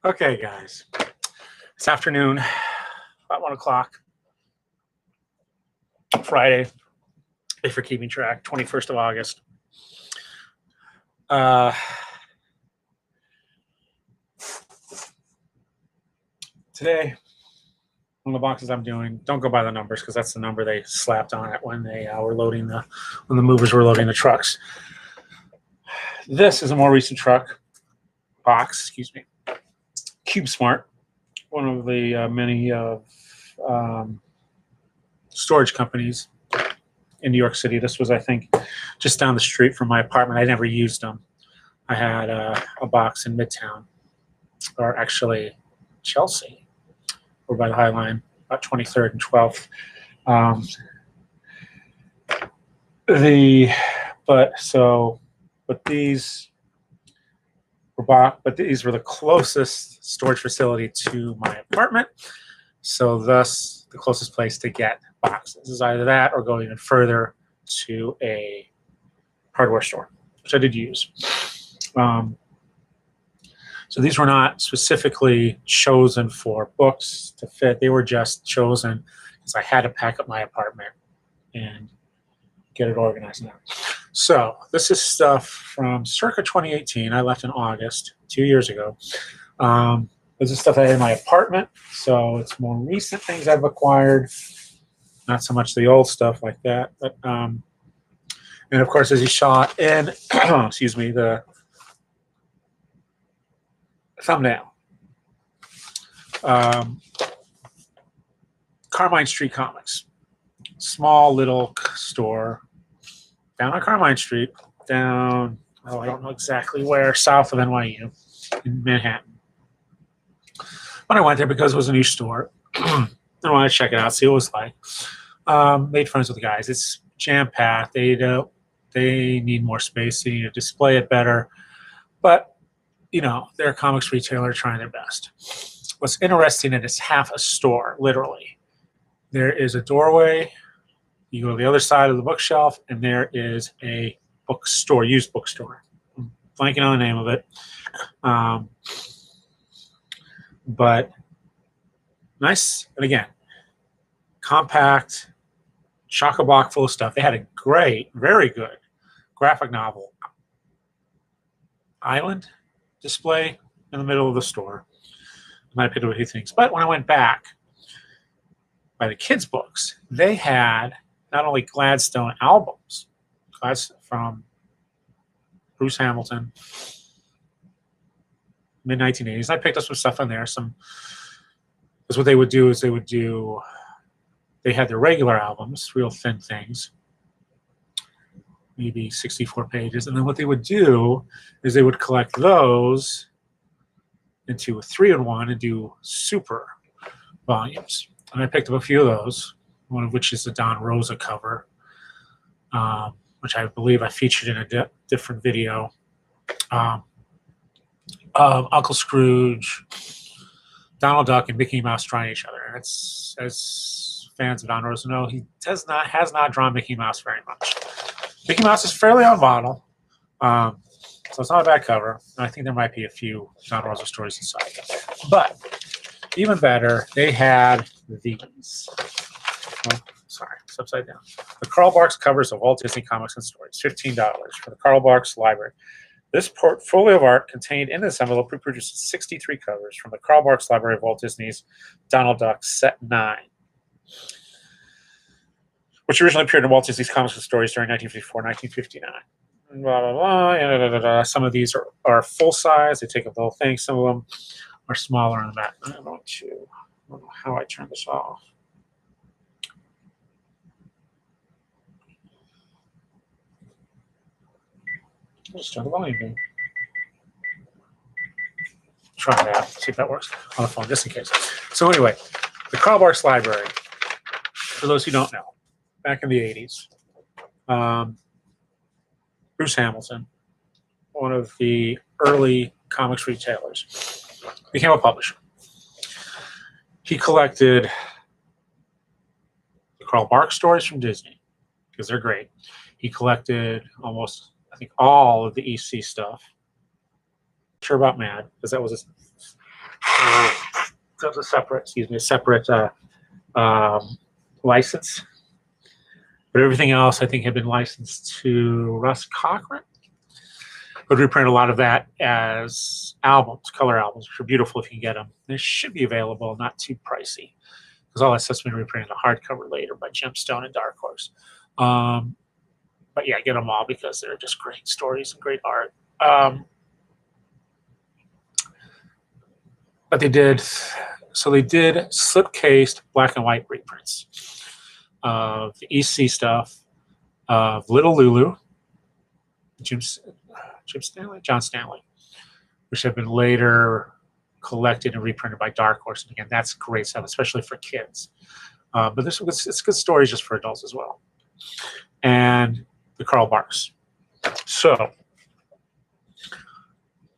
Okay, guys. It's afternoon, about 1 o'clock, Friday, if you're keeping track, 21st of August. Today, one of the boxes I'm doing, don't go by the numbers because that's the number they slapped on it when they were loading when the movers were loading the trucks. This is a more recent box, excuse me, CubeSmart, one of the many storage companies in New York City. This was, I think, just down the street from my apartment. I never used them. I had a box in Midtown, or actually Chelsea, or by the High Line, about 23rd and 12th. But these were the closest storage facility to my apartment, so thus the closest place to get boxes is either that or go even further to a hardware store, which I did use. So these were not specifically chosen for books to fit. They were just chosen because I had to pack up my apartment and get it organized now. So this is stuff from circa 2018. I left in August, 2 years ago. This is stuff I had in my apartment, so it's more recent things I've acquired, not so much the old stuff like that. But and of course, as you saw in, excuse me, the thumbnail, Carmine Street Comics, small little store down on Carmine Street, I don't know exactly where, south of NYU in Manhattan. But I went there because it was a new store. I wanted to check it out, see what it was like. Made friends with the guys. It's jam-packed. They need more space. They need to display it better. But, you know, they're a comics retailer trying their best. What's interesting is it's half a store, literally. There is a doorway. You go to the other side of the bookshelf, and there is a bookstore, used bookstore. I'm blanking on the name of it. But nice, and again, compact, chock-a-block full of stuff. They had a great, very good graphic novel island display in the middle of the store. And I picked up a few things. But when I went back by the kids' books, they had not only Gladstone albums from Bruce Hamilton, mid-1980s. I picked up some stuff on there. Because what they would do is they had their regular albums, real thin things, maybe 64 pages. And then what they would do is they would collect those into a 3-in-1 and do super volumes. And I picked up a few of those, one of which is the Don Rosa cover, which I believe I featured in a different video, of Uncle Scrooge, Donald Duck, and Mickey Mouse drawing each other. And it's, as fans of Don Rosa know, he has not drawn Mickey Mouse very much. Mickey Mouse is fairly on model, so it's not a bad cover. And I think there might be a few Don Rosa stories inside. But even better, they had these. Oh, sorry, it's upside down. The Carl Barks covers of Walt Disney comics and stories, $15 for the Carl Barks Library. This portfolio of art contained in this envelope reproduces 63 covers from the Carl Barks Library of Walt Disney's Donald Duck Set 9, which originally appeared in Walt Disney's Comics and Stories during 1954-1959. Blah, blah, blah, blah, blah, blah. Some of these are full size. They take up the whole thing. Some of them are smaller on the back. I don't know how I turn this off. Just turn the volume down. Try that. See if that works on the phone, just in case. So anyway, the Carl Barks Library, for those who don't know, back in the 80s, Bruce Hamilton, one of the early comics retailers, became a publisher. He collected the Carl Barks stories from Disney, because they're great. He collected almost, I think, all of the EC stuff. Sure about Mad, because that was There's a separate, license. But everything else, I think, had been licensed to Russ Cochran. Would reprint a lot of that as albums, color albums, which are beautiful if you can get them. They should be available, not too pricey, because all that stuff's been reprinted a hardcover later by Gemstone and Dark Horse. But yeah, get them all because they're just great stories and great art. But they did slip-cased black and white reprints of the EC stuff, of Little Lulu, John Stanley, which have been later collected and reprinted by Dark Horse. And again, that's great stuff, especially for kids. But it's good stories just for adults as well. And the Karl Barks. So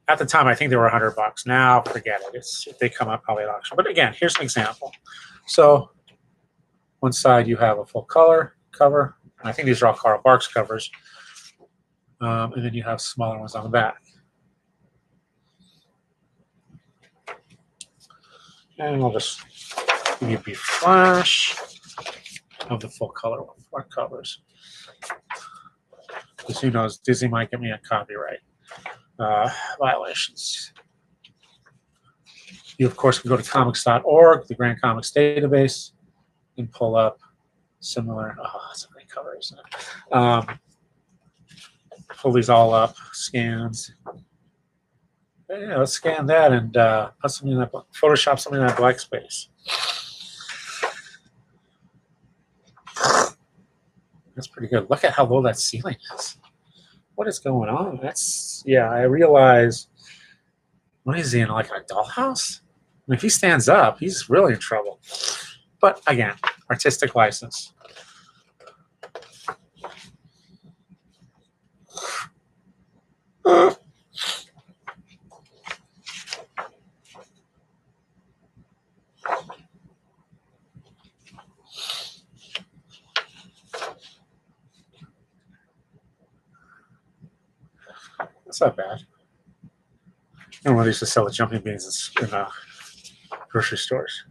at the time, I think they were $100. Now, forget it. They come up probably at auction. But again, here's an example. So one side you have a full color cover. And I think these are all Karl Barks covers. And then you have smaller ones on the back. And I'll just give you a brief flash of the full color front covers. Because who knows, Disney might get me a copyright violations. You, of course, can go to comics.org, the Grand Comics database, and pull up similar, so many covers. Pull these all up, scans. Yeah, let's scan that and put something in that, Photoshop something in that black space. That's pretty good. Look at how low that ceiling is. What is going on? Yeah, I realize, what is he in, like a dollhouse? I mean, if he stands up, he's really in trouble. But again, artistic license. That's not bad. And when they used to sell the jumping beans in grocery stores.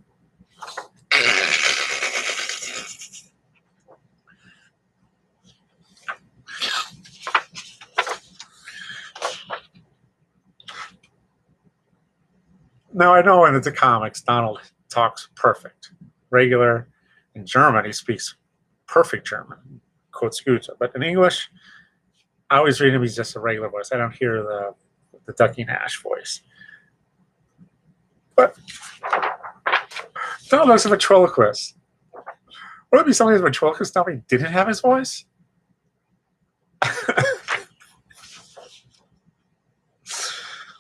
Now, I know in the comics, Donald talks perfect. Regular. In German, he speaks perfect German, quotes Goethe. But in English, I always read him, he's just a regular voice. I don't hear the Ducky Nash voice. But Donald looks a ventriloquist. Would it be somebody who's a ventriloquist now he didn't have his voice?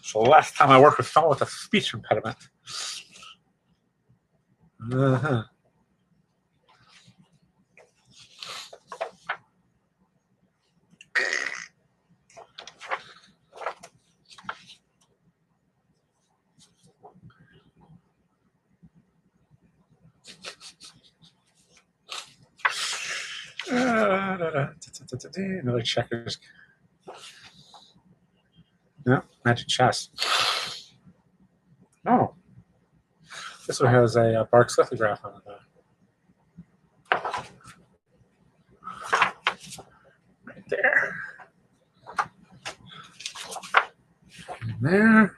So the last time I worked with someone with a speech impediment. Uh-huh. Another checkers. No, magic chess. Oh, this one has a Barks lithograph on it. Right there. And there.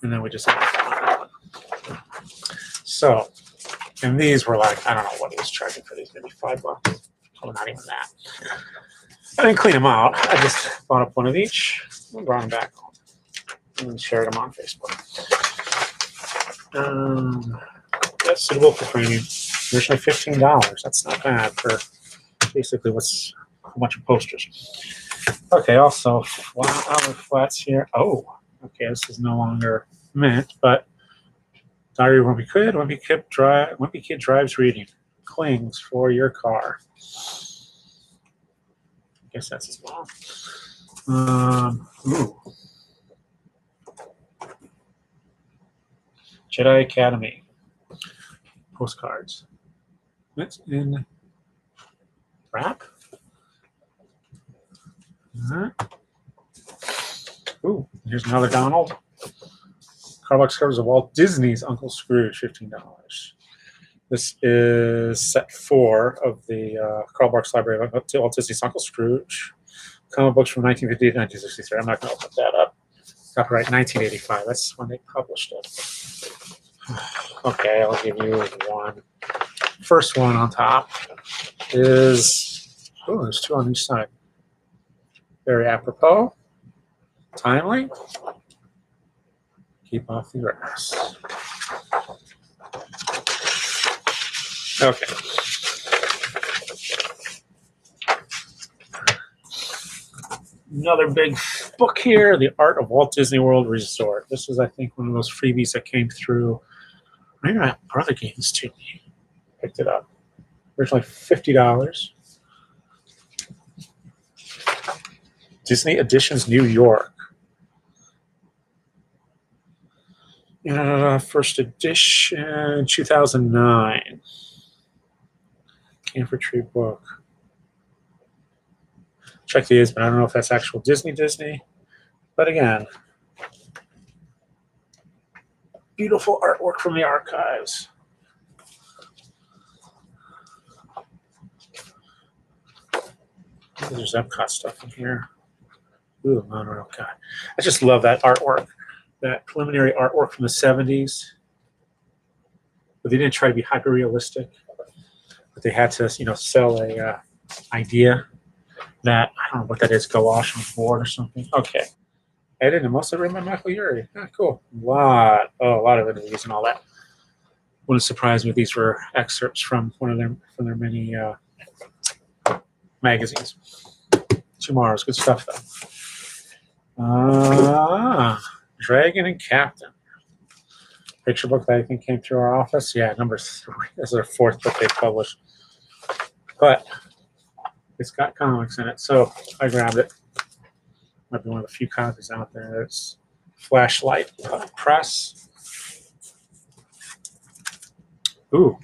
And then we just have that one. So, and these were like, I don't know what he was charging for these, maybe $5. Oh, not even that. I didn't clean them out. I just bought up one of each and brought them back home and shared them on Facebook. That's suitable for framing. Originally $15. That's not bad for basically what's a bunch of posters. Okay, also outlet flats here. Oh, okay, this is no longer mint, but Diary of Wimpy Kid drives reading. Clings for your car. I guess that's his mom. Ooh. Jedi Academy. Postcards. It's in wrap. Ooh, here's another Donald. Cardbox covers of Walt Disney's Uncle Scrooge, $15. This is set 4 of the Karl Barks Library of Walt Disney's Uncle Scrooge. Comic books from 1950 to 1963. I'm not going to look that up. Copyright 1985. That's when they published it. Okay, I'll give you one. First one on top is, oh, there's 2 on each side. Very apropos, timely. Keep off the grass. Okay. Another big book here, The Art of Walt Disney World Resort. This is, I think, one of those freebies that came through. Maybe my brother gave this to me. Picked it up. Originally $50. Disney Editions New York. First edition, 2009. Camphor Tree book. Check these, but I don't know if that's actual Disney. But again, beautiful artwork from the archives. There's Epcot stuff in here. Ooh, monorail guy. I just love that artwork, that preliminary artwork from the 70s. But they didn't try to be hyper realistic. But they had to, sell a idea that, I don't know what that is, gouache on board or something. Okay. I didn't. Most of it by Michael Urie. Cool. A lot of interviews and all that. Wouldn't surprise me if these were excerpts from one of their many magazines. Tomorrow's good stuff though. Dragon and Captain. Picture book that I think came through our office. Yeah, number 3. This is their 4th book they published. But it's got comics in it, so I grabbed it. Might be one of the few copies out there. It's Flashlight Press. Ooh,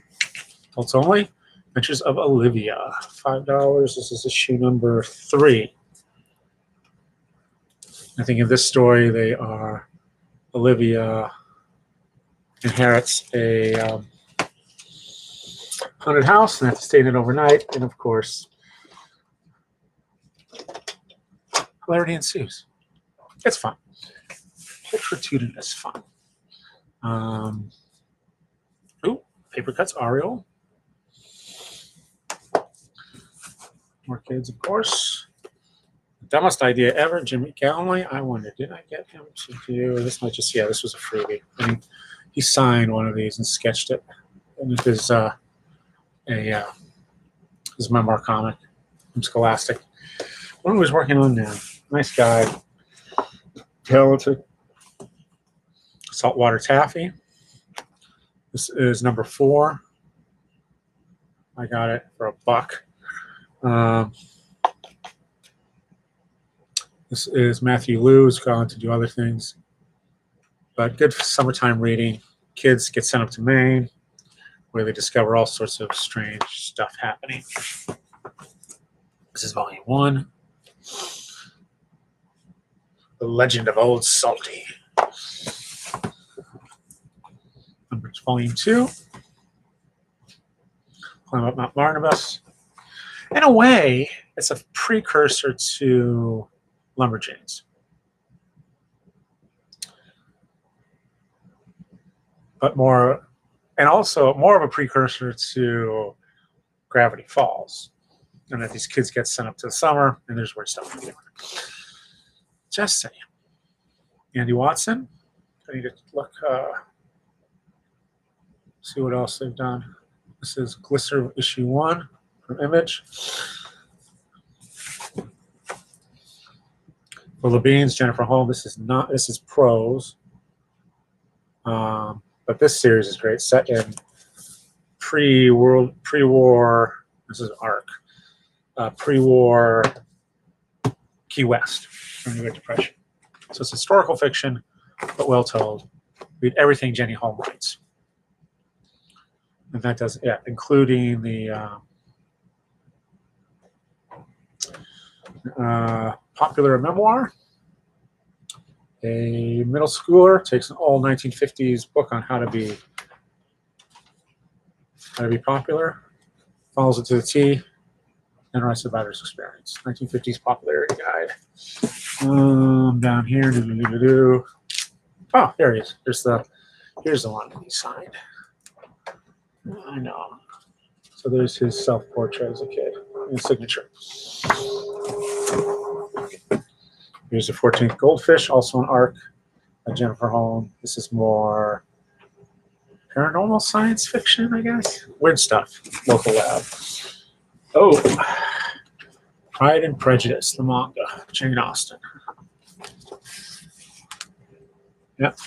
adults only. Adventures of Olivia, $5. This is issue number 3. I think in this story, Olivia inherits a haunted house and has to stay in it overnight, and of course, hilarity ensues. It's fun. Pulchritudin is fun. Paper cuts, Ariel. More kids, of course. Dumbest idea ever, Jimmy Gallenly. I wonder, did I get him to do this? Might just, yeah, this was a freebie. I mean, he signed one of these and sketched it. And it is his memoir comic from Scholastic. One was working on now. Nice guy. Talented. Saltwater Taffy. This is number 4. I got it for $1. This is Matthew Liu, who's gone to do other things. But good summertime reading. Kids get sent up to Maine, where they discover all sorts of strange stuff happening. This is volume 1. The Legend of Old Salty. Volume 2. Climb Up Mount Barnabas. In a way, it's a precursor to Lumberjanes. But more, and also more of a precursor to Gravity Falls. And that these kids get sent up to the summer, and there's weird stuff. Just saying. Andy Watson. I need to look, see what else they've done. This is Glisser issue 1 from Image. For Levine's Jennifer Holm. This is prose. But this series is great. Set in pre-war, this is ARC, pre-war Key West during the Great Depression. So it's historical fiction, but well told. Read everything Jenny Holm writes. And that does, yeah, including the popular memoir A middle schooler takes an old 1950s book on how to be popular, follows it to the T, and writes about his experience. 1950s popularity guide. Down here, oh, there he is. Here's the one he signed. I know. So there's his self-portrait as a kid, his signature. Here's the 14th Goldfish, also an ARC by Jennifer Holm. This is more paranormal science fiction, I guess. Weird stuff. Local lab. Oh, Pride and Prejudice, the manga, Jane Austen. Yep.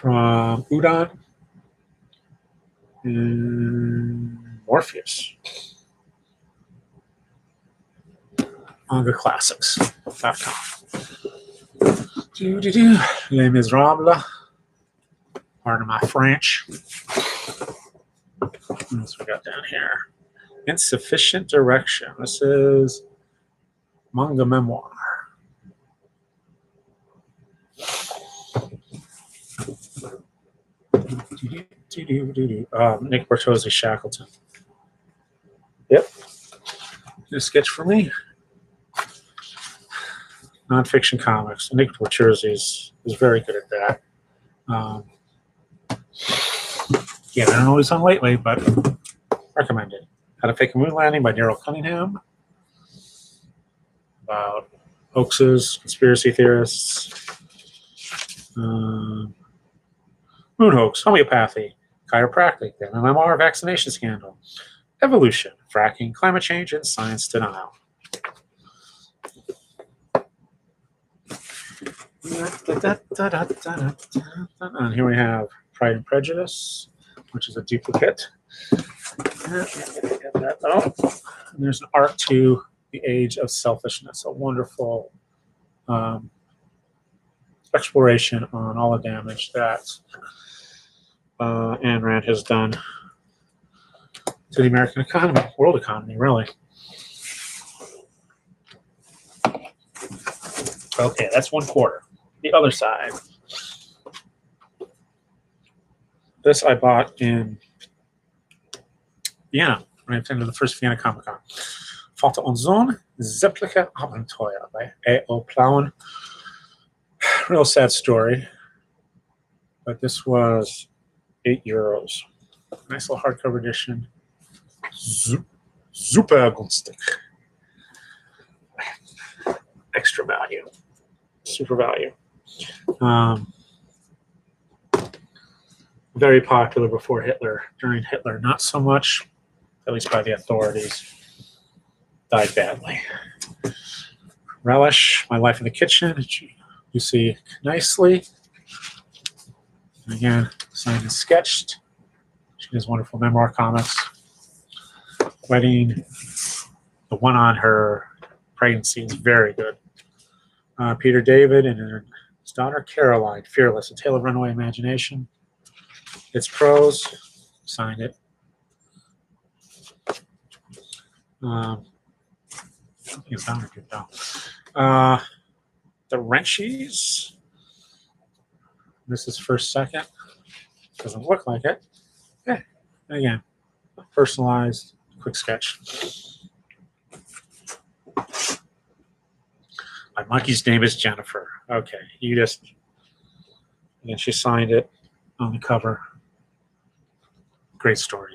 From Udon and Morpheus. Manga Classics.com. Les Miserables. Pardon my French. What else we got down here? Insufficient Direction. This is manga memoir. Nick Bertozzi Shackleton. Yep. New sketch for me. Nonfiction comics. Nick Bertozzi is very good at that. Yeah, I don't know what he's on lately, but recommended. How to Fake a Moon Landing by Daryl Cunningham. About hoaxes, conspiracy theorists. Moon hoax, homeopathy, chiropractic, then a memoir, vaccination scandal, evolution, fracking, climate change, and science denial. And here we have Pride and Prejudice, which is a duplicate. And there's an ARC to The Age of Selfishness, a wonderful exploration on all the damage that Ayn Rand has done to the American economy, world economy, really. Okay, that's 1/4. The other side. This I bought in Vienna when I attended the first Vienna Comic Con. Vater und Sohn, Sämtliche Abenteuer by A.O. Plauen. Real sad story, but this was €8. Nice little hardcover edition. Super günstig. Extra value. Super value. Very popular before Hitler. During Hitler, not so much, at least by the authorities. Died badly. Relish, My Life in the Kitchen. You see nicely. And again, signed and sketched. She does wonderful memoir comics. Wedding, the one on her pregnancy is very good. Peter David and his daughter Caroline, Fearless, A Tale of Runaway Imagination. It's prose, signed it. It's sounded good though. The Wrenchies. This is first, second. Doesn't look like it. Yeah, again, personalized, quick sketch. My monkey's name is Jennifer. Okay, and she signed it on the cover. Great story.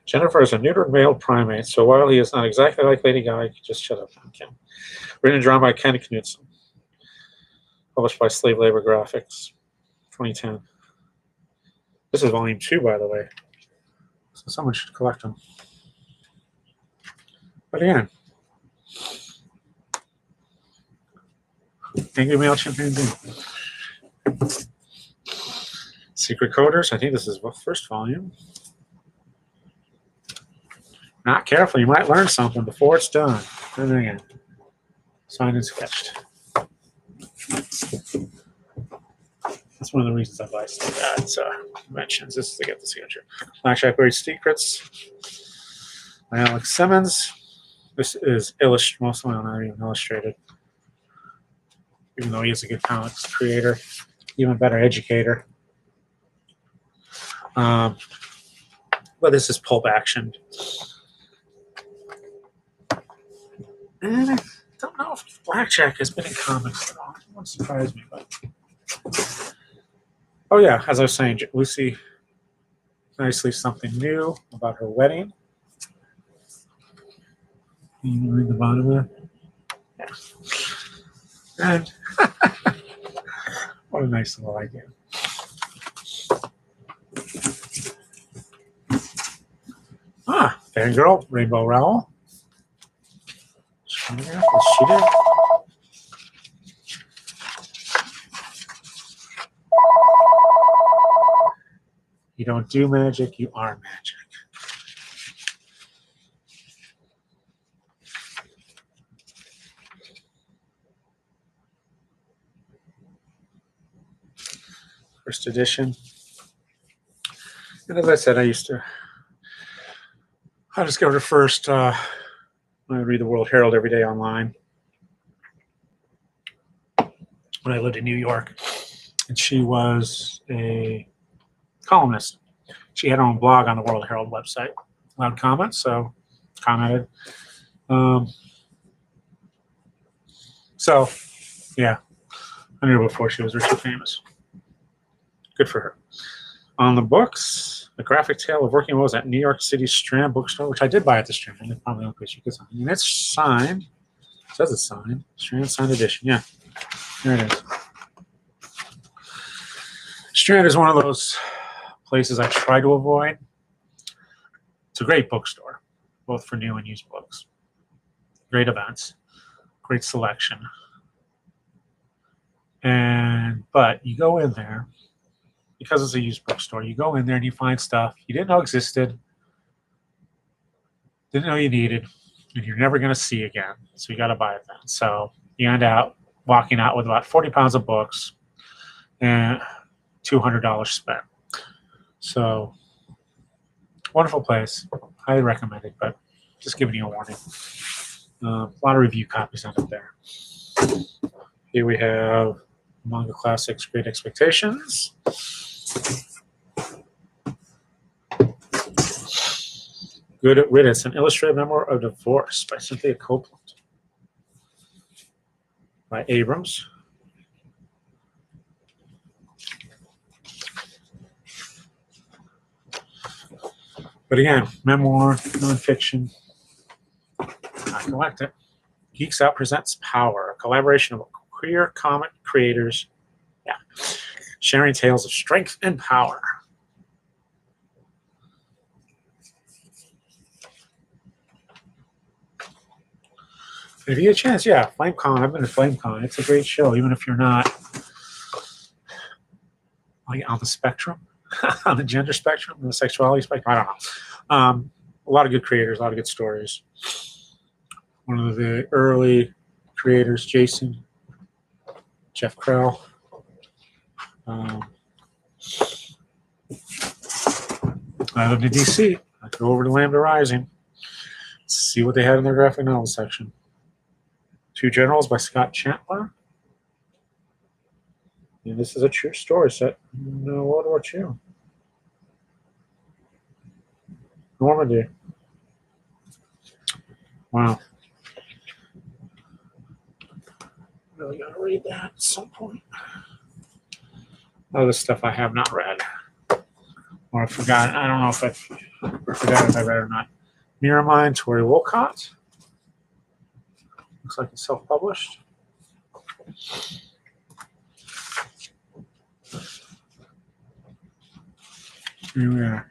Jennifer is a neutered male primate, so while he is not exactly like Lady Gaga, just shut up. Okay. Written and drawn by Ken Knudsen. Published by Slave Labor Graphics, 2010. This is volume 2, by the way. So someone should collect them. But again, Angry Male Chimpanzee. Secret Coders. I think this is the first volume. Not careful, you might learn something before it's done. And then again, signed and sketched. That's one of the reasons I buy stuff at conventions. This is to get the signature. Blackjack Great Secrets by Alex Simmons. This is mostly not even illustrated. Even though he is a good comics creator, even better educator. But this is pulp action. And I don't know if Blackjack has been in comics at all. It won't surprise me, but oh yeah, as I was saying, Lucy, nicely something new about her wedding. Can you read the bottom there? Yeah. And what a nice little idea. Fangirl, Rainbow Rowell. She did. You don't do magic, you are magic. First edition. And as I said, I discovered it first when I read the World Herald every day online when I lived in New York. And she was a columnist. She had her own blog on the World Herald website. Allowed comments, so commented. So, yeah, I knew her before she was richly famous. Good for her. On the books, The Graphic Tale of Working Woes at New York City Strand Bookstore, which I did buy at the Strand. It's probably the only place you could sign. And it's signed. It says it's signed. Strand signed edition. Yeah, there it is. Strand is one of those places I try to avoid. It's a great bookstore, both for new and used books. Great events, great selection. But you go in there, because it's a used bookstore, you go in there and you find stuff you didn't know existed, didn't know you needed, and you're never going to see again. So you got to buy it then. So you end up walking out with about 40 pounds of books and $200 spent. So wonderful place. Highly recommend it, but just giving you a warning. A lot of review copies on it there. Here we have Manga Classics Great Expectations. Good Riddance, an illustrated memoir of divorce by Cynthia Copeland. By Abrams. But again, memoir, nonfiction. I collect it. Geeks Out presents Power, a collaboration of queer comic creators, sharing tales of strength and power. If you get a chance, FlameCon. I've been to FlameCon. It's a great show, even if you're not on the spectrum, on the gender spectrum, the sexuality spectrum. I don't know. A lot of good creators, a lot of good stories. One of the early creators, Jason, Jeff Krell. I lived in DC. I go over to Lambda Rising, see what they had in their graphic novel section. Two Generals by Scott Chandler. And this is a true story set in World War II. Normandy. Wow. Really gotta read that at some point. All this stuff I have not read. Or I forgot. I don't know if I forgot if I read it or not. Mirror Tori Wolcott. Looks like it's self-published. Here we are.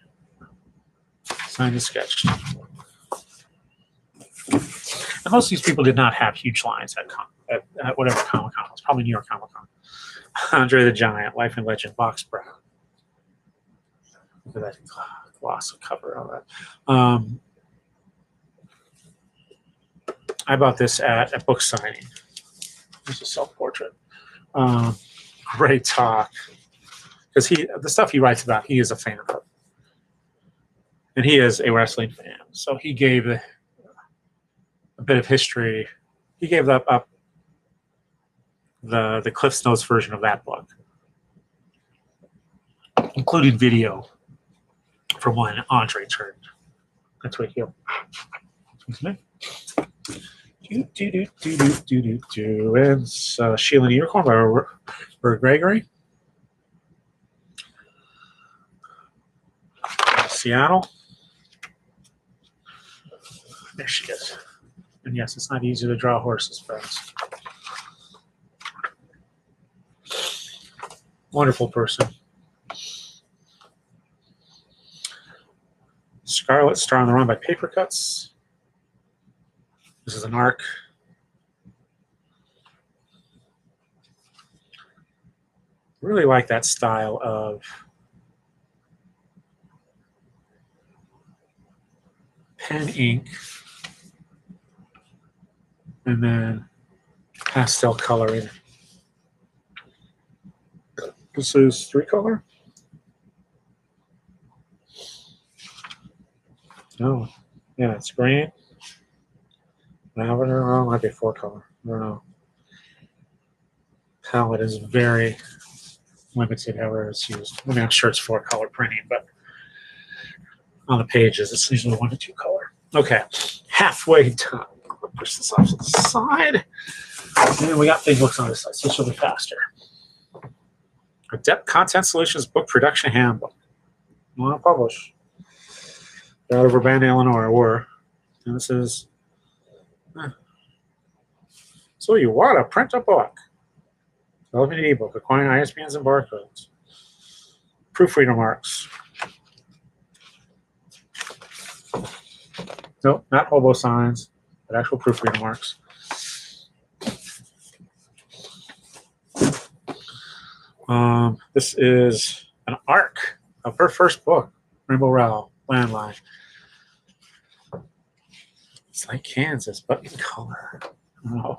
Signed and sketched. And most of these people did not have huge lines at whatever Comic-Con. It's probably New York Comic-Con. Andre the Giant, Life and Legend, Box Brown. Look at that glossy cover on that. I bought this at a book signing. There's a self-portrait. Great talk. because the stuff he writes about, he is a fan of, and he is a wrestling fan. So he gave a bit of history. He gave up the Cliff's Notes version of that book, including video from when Andre turned. That's what he'll. And Sheila and Unicorn by Robert Gregory. Seattle. There she is. And yes, it's not easy to draw horses, friends. Wonderful person. Scarlet, Star on the Run by Paper Cuts. This is an arc. Really like that style of pen ink and then pastel coloring. This is 3-color? No. Yeah, it's green. Lavender, well, it might be 4-color. I don't know. Palette is very limited however it's used. I mean, I'm sure it's 4-color printing, but on the pages, it's usually 1 to 2 color. Okay, halfway done. Push this off to the side. And we got big books on this side, so this will be faster. Adept Content Solutions Book Production Handbook. Want to publish. They're out of Urbana, Illinois, or. And this is. So you want to print a book. Developing an ebook, acquiring ISBNs and barcodes. Proofreader marks. Nope, not hobo signs, but actual proofreader marks. This is an arc of her first book, Rainbow Rowell, Landline. It's like Kansas, but in color. Oh,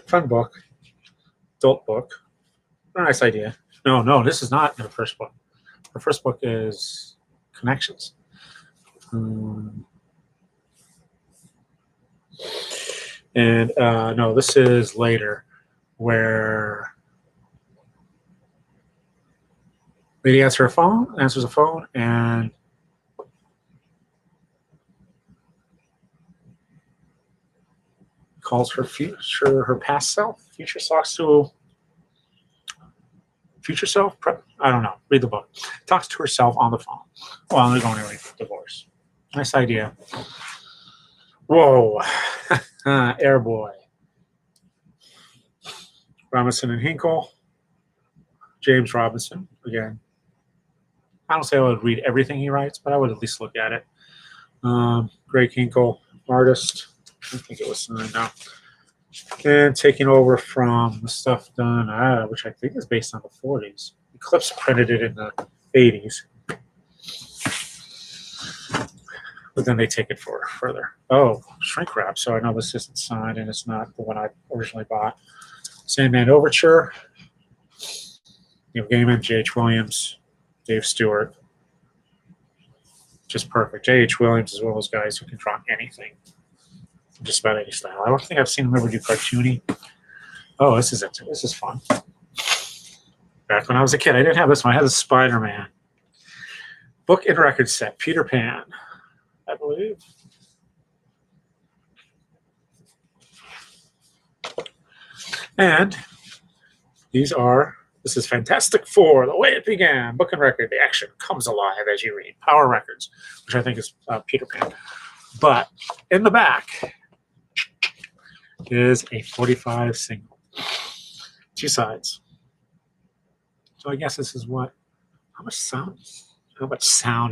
fun book. Adult book. A nice idea. No, this is not her first book. Her first book is Connections. And no, this is later, where lady answers a phone, and calls her past self, future self. I don't know. Read the book. Talks to herself on the phone while they're going away for divorce. Nice idea. Whoa. Airboy. Robinson and Hinkle. James Robinson. Again, I don't say I would read everything he writes, but I would at least look at it. Greg Hinkle, artist. I think it was signed now. And taking over from the stuff done, which I think is based on the 40s. Eclipse printed it in the 80s. But then they take it for further. Oh, shrink wrap. So I know this isn't signed, and it's not the one I originally bought. Sandman Overture. Neil Gaiman, J.H. Williams, Dave Stewart. Just perfect. J.H. Williams is one of those guys who can draw anything. Just about any style. I don't think I've seen him ever do cartoony. Oh, this is it. This is fun. Back when I was a kid, I didn't have this one. I had the Spider-Man. Book and record set. Peter Pan, I believe. And this is Fantastic Four, The Way It Began. Book and record. The action comes alive as you read. Power Records, which I think is Peter Pan. But in the back is a 45 single. 2 sides. So I guess this is how much sound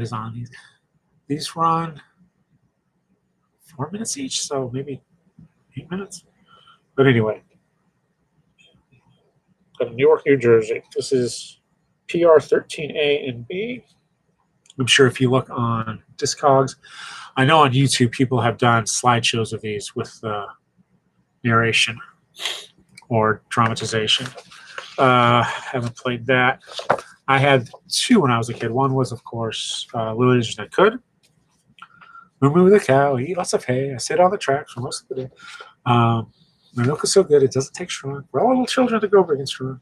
is on these? These run 4 minutes each, so maybe 8 minutes. But anyway, got New York, New Jersey. This is PR 13A and B. I'm sure if you look on Discogs, I know on YouTube people have done slideshows of these with narration or dramatization. Haven't played that. I had two when I was a kid. One was, of course, Little Angels That Could. Moo Moo the cow, eat lots of hay. I sit on the tracks for most of the day. My milk is so good, it doesn't take strong. We're all little children to go big and strong.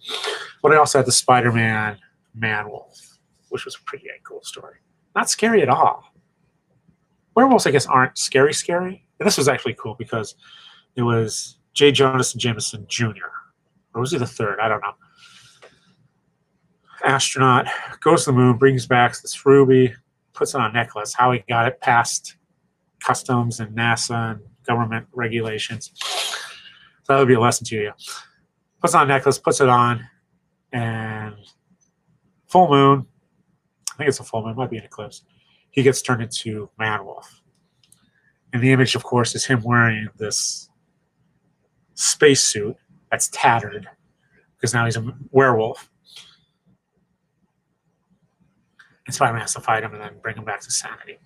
But I also had the Spider-Man Man-Wolf, which was a pretty cool story. Not scary at all. Werewolves, I guess, aren't scary. And this was actually cool because it was J. Jonathan Jameson Jr. Or was he the third? I don't know. Astronaut goes to the moon, brings back this ruby, puts it on a necklace. How he got it past customs and NASA and government regulations. So that would be a lesson to you. Puts on a necklace, puts it on, and full moon, I think it's a full moon, it might be an eclipse, he gets turned into Man-Wolf. And the image, of course, is him wearing this spacesuit that's tattered because now he's a werewolf. And Spider-Man has to fight him and then bring him back to sanity.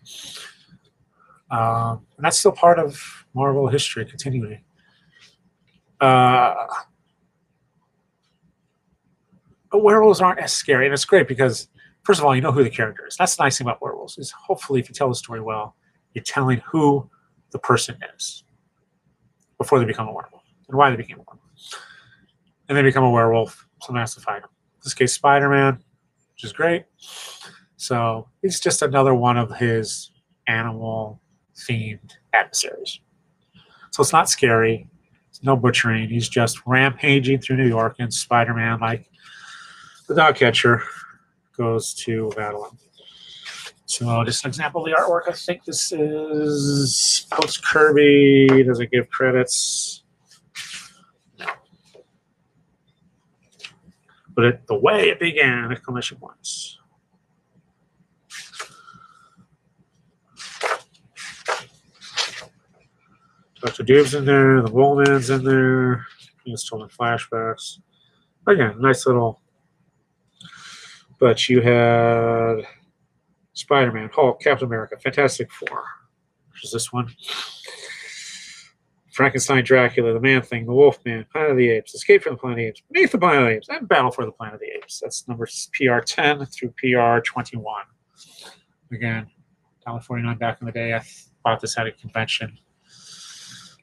And that's still part of Marvel history, continuing. But werewolves aren't as scary, and it's great because, first of all, you know who the character is. That's the nice thing about werewolves, is hopefully if you tell the story well, you're telling who the person is before they become a werewolf and why they became a werewolf. And they become a werewolf, someone has to fight them. In this case, Spider-Man, which is great. So he's just another one of his animal-themed adversaries. So it's not scary. It's no butchering. He's just rampaging through New York, and Spider-Man, like the dog catcher, goes to battle him. So just an example of the artwork. I think this is post-Kirby. Does it give credits? No. But the way it began, exclamation points. Dr. Doom's in there, the Woolman's in there, he's told in flashbacks. Again, nice little. But you had Spider-Man, Hulk, Captain America, Fantastic Four, which is this one. Frankenstein, Dracula, the Man-Thing, the Wolfman, Planet of the Apes, Escape from the Planet of the Apes, Beneath the Planet of the Apes, and Battle for the Planet of the Apes. That's numbers PR10 through PR21. Again, $1.49 back in the day. I bought this at a convention.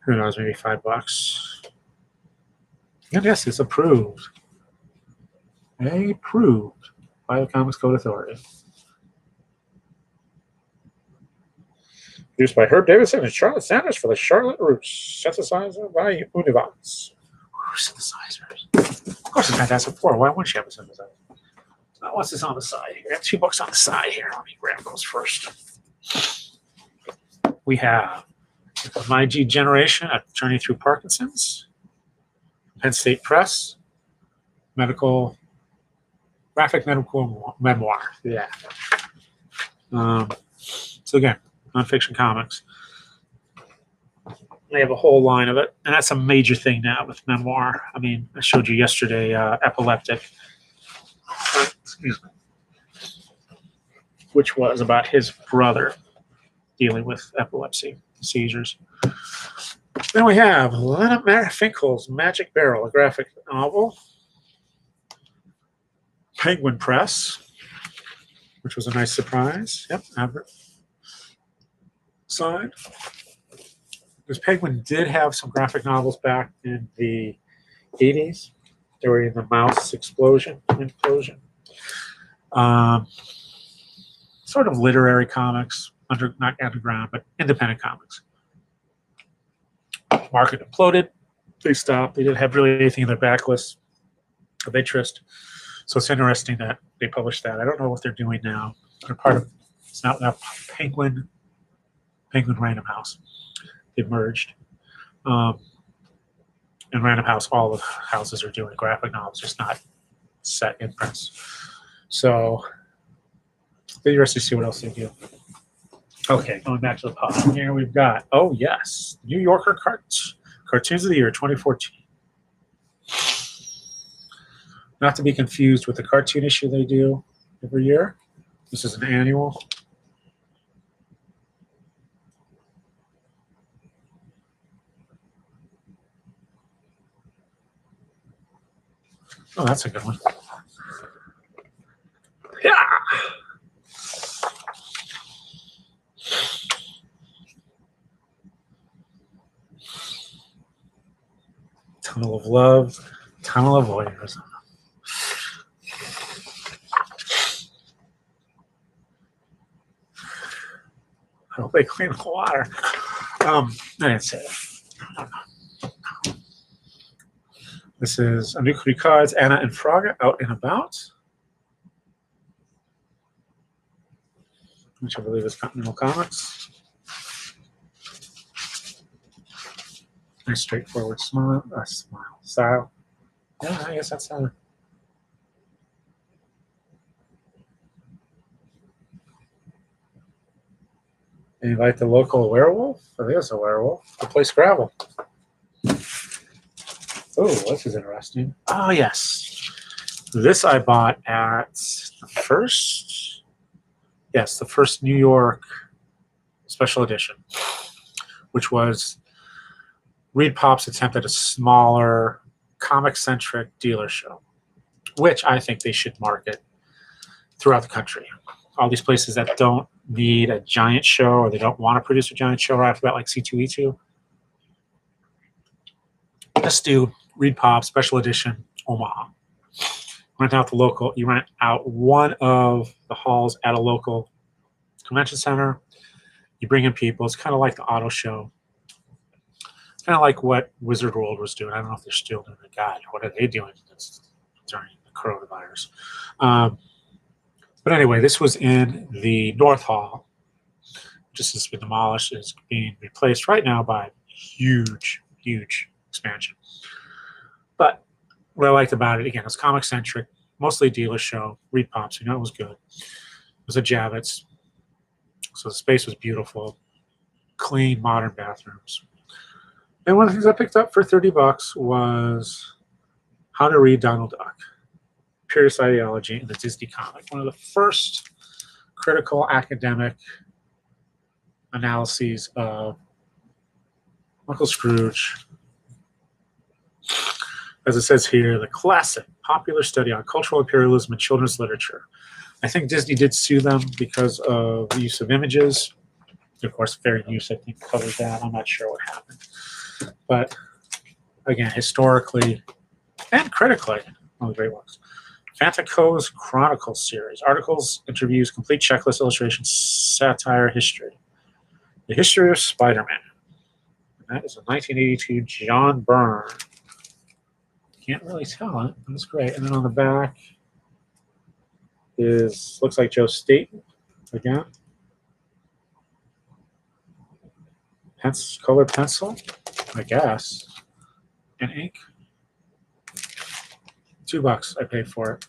Who knows, maybe $5. And yes, it's approved. Approved by the Comics Code Authority. Produced by Herb Davidson and Charlotte Sanders for the Charlotte Roots. Synthesizer by Univox. Synthesizers. Of course, it's Fantastic Four. Why wouldn't you have a synthesizer? Now, what's this on the side here? I have 2 books on the side here. Let me grab those first. We have My G Generation, A Journey Through Parkinson's, Penn State Press, graphic medical memoir. Yeah. So again, nonfiction comics. They have a whole line of it, and that's a major thing now with memoir. I mean, I showed you yesterday, Epileptic, excuse me, which was about his brother dealing with epilepsy, seizures. Then we have Lena Finkel's Magic Barrel, a graphic novel. Penguin Press, which was a nice surprise. Yep, Everett signed. Because Penguin did have some graphic novels back in the 80s. They were in the Mouse Implosion. Sort of literary comics, not underground, but independent comics. Market imploded. They stopped. They didn't have really anything in their backlist of interest. So it's interesting that they published that. I don't know what they're doing now. They're part of, it's not now Penguin Random House. They've merged. And Random House, all the houses are doing graphic novels, just not set in prints. So be interested to see what else they do. Okay, going back to the pod here, we've got, oh yes, New Yorker Cartoons of the Year 2014. Not to be confused with the cartoon issue they do every year. This is an annual. Oh, that's a good one. Yeah. Tunnel of Love, Tunnel of Voyeurism. I hope they clean the water. I didn't say it. This is a new cards, Anna and Fraga, Out and About, which I believe is Continental Comics. Nice straightforward smile, style. Yeah, I guess that's how. Invite the local werewolf. I think it's a werewolf to play Scrabble. Oh, this is interesting. Oh, yes. This I bought at the first New York special edition, which was Reed Pop's attempt at a smaller, comic-centric dealer show, which I think they should market throughout the country. All these places that don't need a giant show or they don't want to produce a giant show right off the bat, like C2E2. Let's do Reed Pop Special Edition Omaha. Rent out the local. You rent out one of the halls at a local convention center. You bring in people. It's kind of like the auto show. Kind of like what Wizard World was doing. I don't know if they're still doing it. God, what are they doing during the coronavirus? But anyway, this was in the North Hall. Just has been demolished. It's being replaced right now by huge expansion. But what I liked about it, again, it's comic-centric, mostly dealer show, Reed Pops, it was good. It was a Javits. So the space was beautiful, clean, modern bathrooms. And one of the things I picked up for $30 was How to Read Donald Duck, Purist Ideology in the Disney comic. One of the first critical academic analyses of Uncle Scrooge. As it says here, the classic popular study on cultural imperialism in children's literature. I think Disney did sue them because of the use of images. Of course, fair use, I think, covers that. I'm not sure what happened. But again, historically and critically, one of the great ones. Fantaco's Chronicles series. Articles, interviews, complete checklist, illustrations, satire, history. The History of Spider-Man. And that is a 1982 John Byrne. Can't really tell it, but it's great. And then on the back looks like Joe Staton again. Colored pencil, I guess, and ink. $2 I paid for it.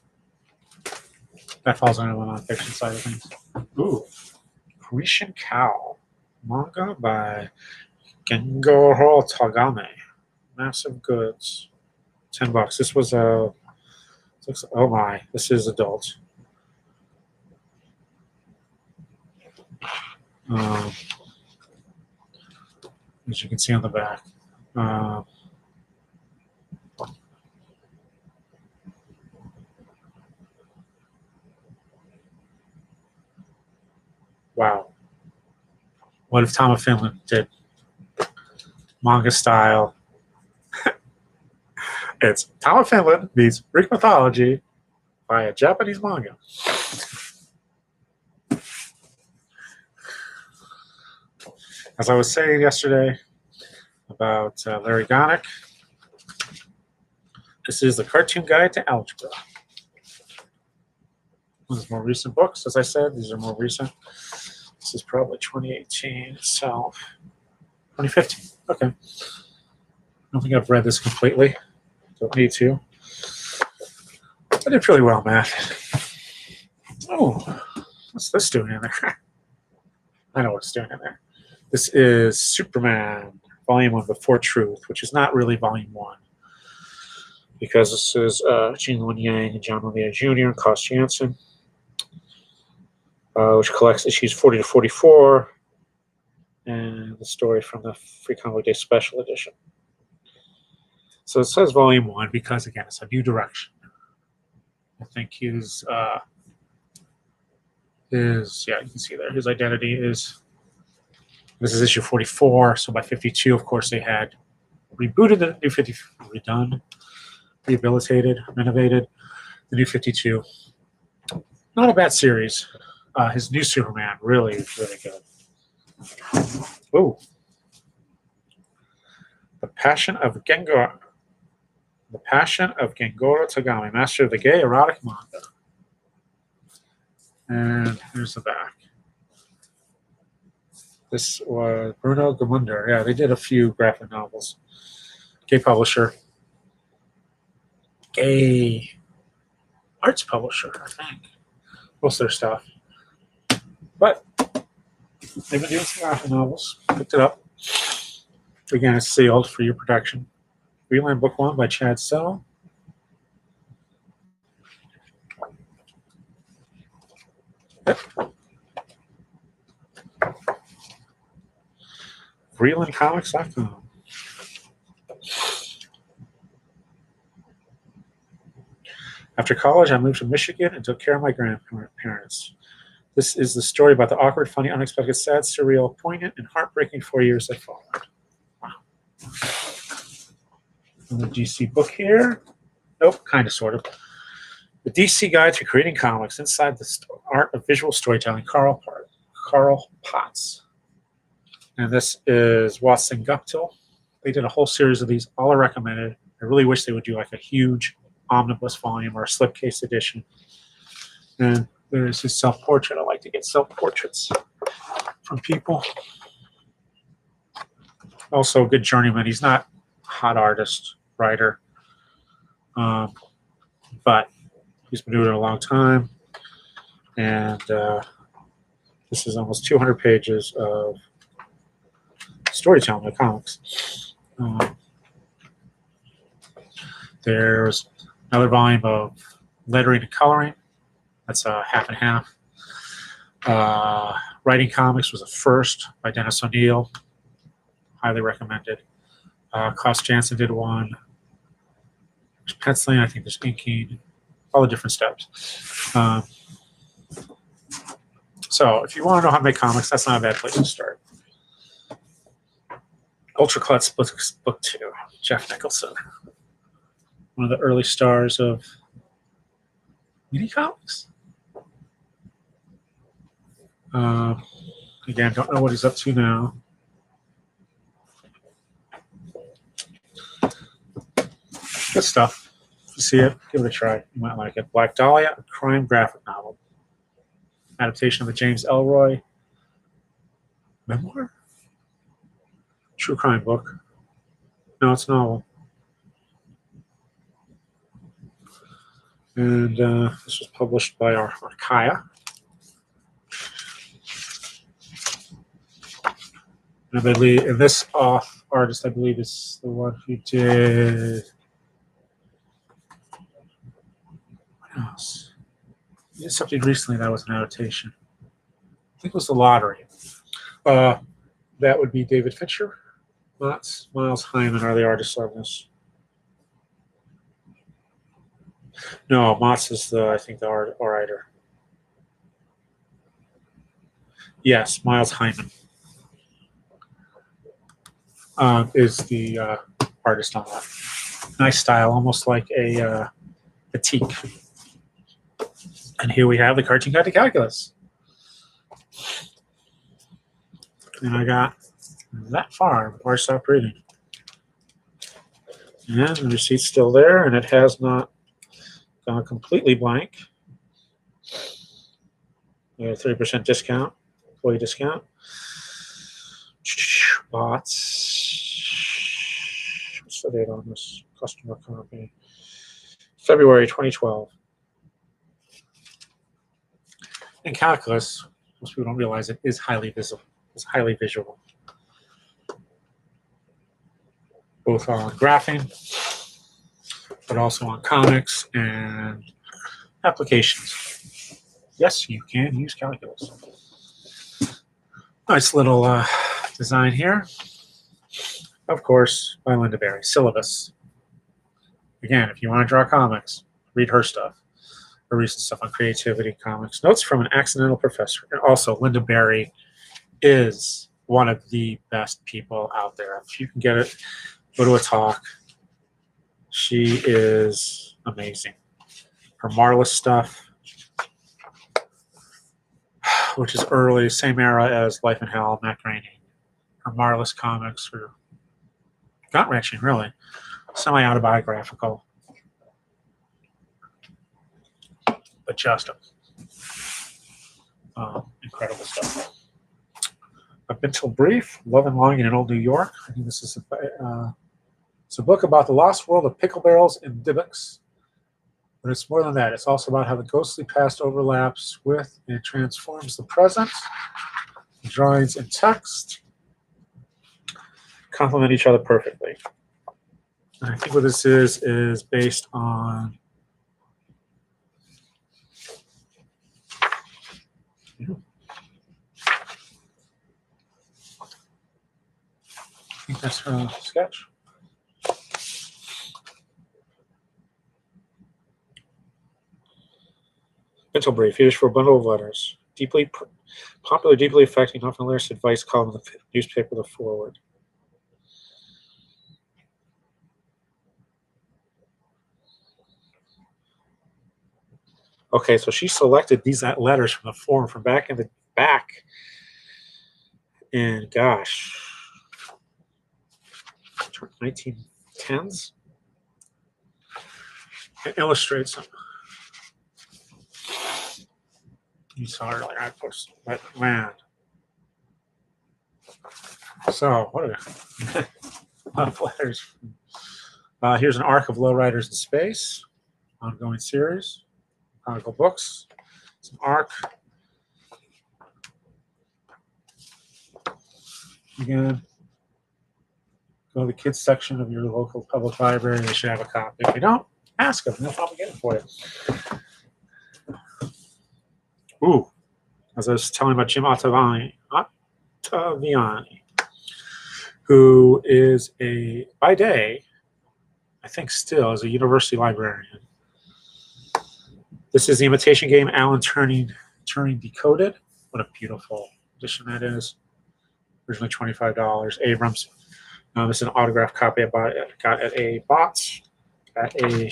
That falls under the nonfiction side of things. Ooh, Grecian Cow, manga by Gengoro Tagame. Massive Goods, $10. This was oh my, this is adult. As you can see on the back. Wow. What if Tom of Finland did manga style? It's Tom of Finland meets Greek mythology by a Japanese manga. As I was saying yesterday about Larry Gonick, this is the Cartoon Guide to Algebra. One of his more recent books, as I said, these are more recent. This is probably 2018 itself. 2015, okay. I don't think I've read this completely. Don't need to. I did pretty well, man. Oh, what's this doing in there? I know what's doing in there. This is Superman, Volume 1, Before Truth, which is not really Volume 1. Because this is Gene Luen Yang and John Romita Jr. and Klaus Janson, which collects issues 40 to 44, and the story from the Free Comic Day Special Edition. So it says Volume 1 because, again, it's a new direction. I think his yeah, you can see there, his identity is, this is issue 44, so by 52, of course, they had rebooted the New 50, redone, rehabilitated, renovated the New 52. Not a bad series. His new Superman, really, really good. Oh, The Passion of Gengoro. The Passion of Gengoro Tagami, master of the gay erotic manga. And here's the back. This was Bruno Gamunder. Yeah, they did a few graphic novels. Gay publisher. Gay arts publisher, I think. Most of their stuff. But they've been doing some graphic novels. Picked it up. Again, it's sealed for your protection. Greenland Book 1 by Chad Sell. Yep. ReelandComics.com. After college, I moved to Michigan and took care of my grandparents. This is the story about the awkward, funny, unexpected, sad, surreal, poignant, and heartbreaking 4 years that followed. Wow. Another DC book here. Nope, kind of, sort of. The DC Guide to Creating Comics, Inside the Art of Visual Storytelling, Carl Potts. And this is Watson Guptill. They did a whole series of these. All are recommended. I really wish they would do like a huge omnibus volume or a slipcase edition. And there's his self-portrait. I like to get self-portraits from people. Also a good journeyman. He's not a hot artist, writer, but he's been doing it a long time. And this is almost 200 pages of storytelling of comics. There's another volume of lettering and coloring. That's half and half. Writing comics was a first by Dennis O'Neil. Highly recommended. Klaus Janson did one. There's penciling. I think there's inking. All the different steps. So if you want to know how to make comics, that's not a bad place to start. Ultra Klutz Book 2, Jeff Nicholson. One of the early stars of mini comics. Again, don't know what he's up to now. Good stuff. If you see it, give it a try. You might like it. Black Dahlia, a crime graphic novel. Adaptation of the James Ellroy memoir? True crime book. No, it's a novel. And this was published by Archaia. And I believe, and this artist, I believe, is the one who did. What else? He did something recently that was an adaptation. I think it was The Lottery. That would be David Fincher. Miles Hyman are the artists on this. No, Motz is I think the writer. Yes, Miles Hyman is the artist on that. Nice style, almost like a batik. And here we have the Cartoon Guide to Calculus. And I got that far before I stopped reading. And the receipt's still there, and it has not gone completely blank. We have 30% discount, employee discount. Bots. What's the date on this? Customer copy. February 2012. In calculus, most people don't realize it is highly visible. It's highly visual. Both on graphing, but also on comics and applications. Yes, you can use calculus. Nice little design here. Of course, by Linda Berry. Syllabus. Again, if you want to draw comics, read her stuff. her recent stuff on creativity comics. Notes from an accidental professor. And also, Linda Berry is one of the best people out there. If you can get it, go to a talk. She is amazing. Her Marvelous stuff, which is early, same era as Life in Hell, Matt Groening. Her Marvelous comics are gut-wrenching, really. Semi-autobiographical. But just incredible stuff. I've been till brief. Love and Longing in Old New York. I think this is it's a book about the lost world of pickle barrels and dibbocks. But it's more than that. It's also about how the ghostly past overlaps with and transforms the present. The drawings and text complement each other perfectly. And I think what this is based on I think that's her sketch. Mental brief. Here's for a bundle of letters. Deeply popular, deeply affecting, often hilarious advice column in the newspaper, The Forward. Okay, so she selected these letters from the forum from back in the back. And gosh, 1910s. It illustrates them. You saw earlier, I posted, but man. So, what are a lot of letters. Here's an arc of Lowriders in Space, ongoing series, chronicle books. It's an arc. Again, go to the kids section of your local public library. They should have a copy. If you don't, ask them. They'll probably get it for you. Ooh, as I was telling about Jim Ottaviani, who is by day, I think still, is a university librarian. This is The Imitation Game, Alan Turing Decoded. What a beautiful edition that is. Originally $25. Abrams. This is an autographed copy I got at a Bots, at a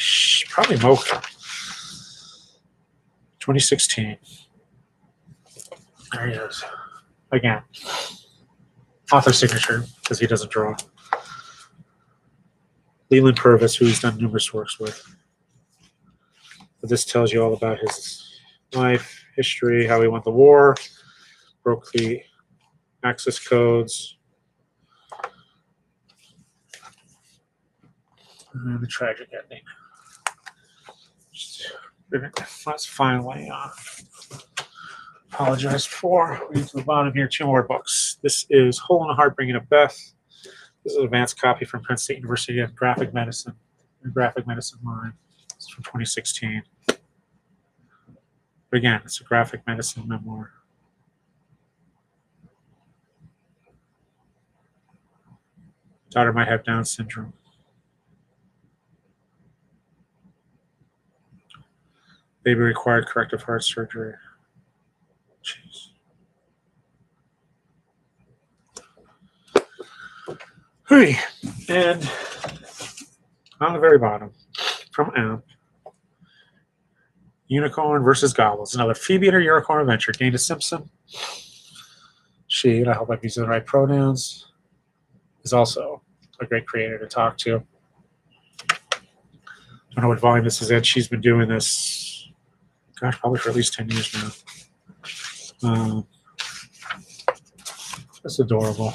probably Mocha. 2016. There he is. Again, author signature, because he doesn't draw. Leland Purvis, who he's done numerous works with. But this tells you all about his life, history, how he went to war, broke the access codes, and the tragic ending. Let's finally apologize for. We get to the bottom here, 2 more books. This is Hole in the Heart, Bringing Up Beth. This is an advanced copy from Penn State University of Graphic Medicine, the Graphic Medicine line. It's from 2016. But again, it's a graphic medicine memoir. Daughter might have Down syndrome. Baby required corrective heart surgery. Jeez. Hey, and on the very bottom, from AMP, Unicorn versus Goblins. Another Phoebe and her Unicorn adventure. Dana Simpson, she, and I hope I'm using the right pronouns, is also a great creator to talk to. Don't know what volume this is in. She's been doing this, gosh, probably for at least 10 years now. That's adorable.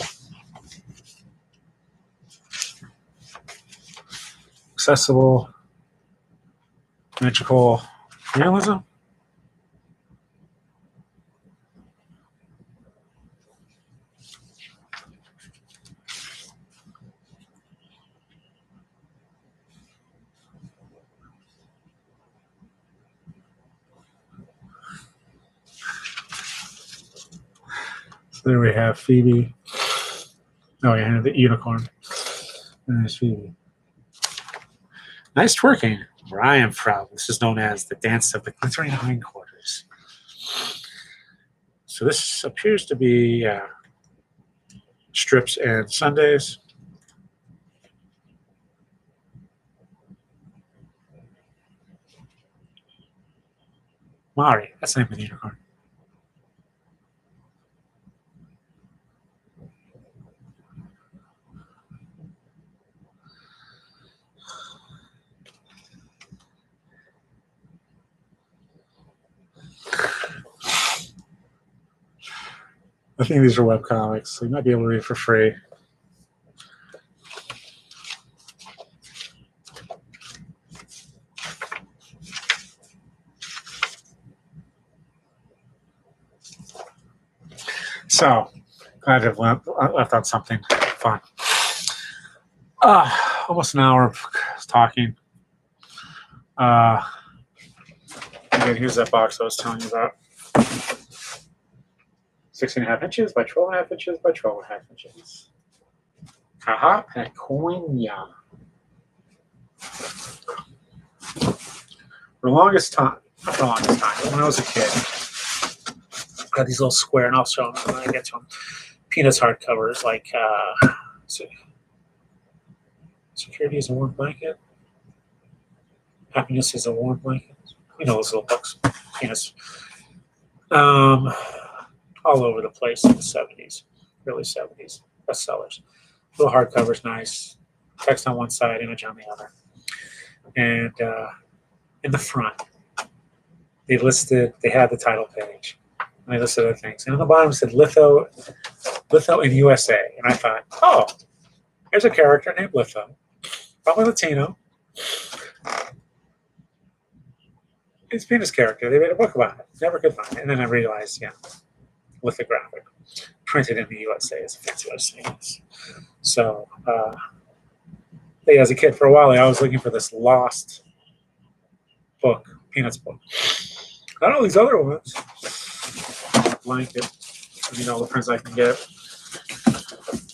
Accessible, magical realism. So there we have Phoebe. Oh, yeah, the unicorn. And there's Phoebe. Nice twerking. where I am from, this is known as the dance of the glittering hindquarters. So this appears to be strips and Sundays. Mari, that's the name of the unicorn. I think these are webcomics, so you might be able to read it for free. So, glad to have left out something fun. Almost an hour of talking. Again, here's that box I was telling you about. 16.5 inches by 12.5 inches by 12.5 inches. Haha, Peconia. For the longest time, not for the longest time, but when I was a kid, I had these little square, and I'll show them when I get to them. Peanuts hardcovers, like Security is a Warm Blanket. Happiness is a Warm Blanket. You know those little books. Peanuts. All over the place in the 70s, early 70s, bestsellers. Little hardcovers, nice. Text on one side, image on the other. And in the front, they had the title page. And they listed other things. And on the bottom it said Litho in USA. And I thought, oh, here's a character named Litho, probably Latino. It's Penis character. They made a book about it. Never could find it. And then I realized, yeah, lithographic. Printed in the USA is a fancy way of saying this. So, as a kid, for a while, I was looking for this lost book, Peanuts book. Not all these other ones. Blanket. All the prints I can get.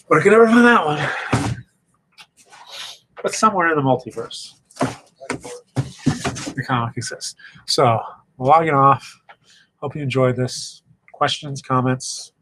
But I could never find that one. But somewhere in the multiverse, the comic exists. So, logging off. Hope you enjoyed this. Questions, comments?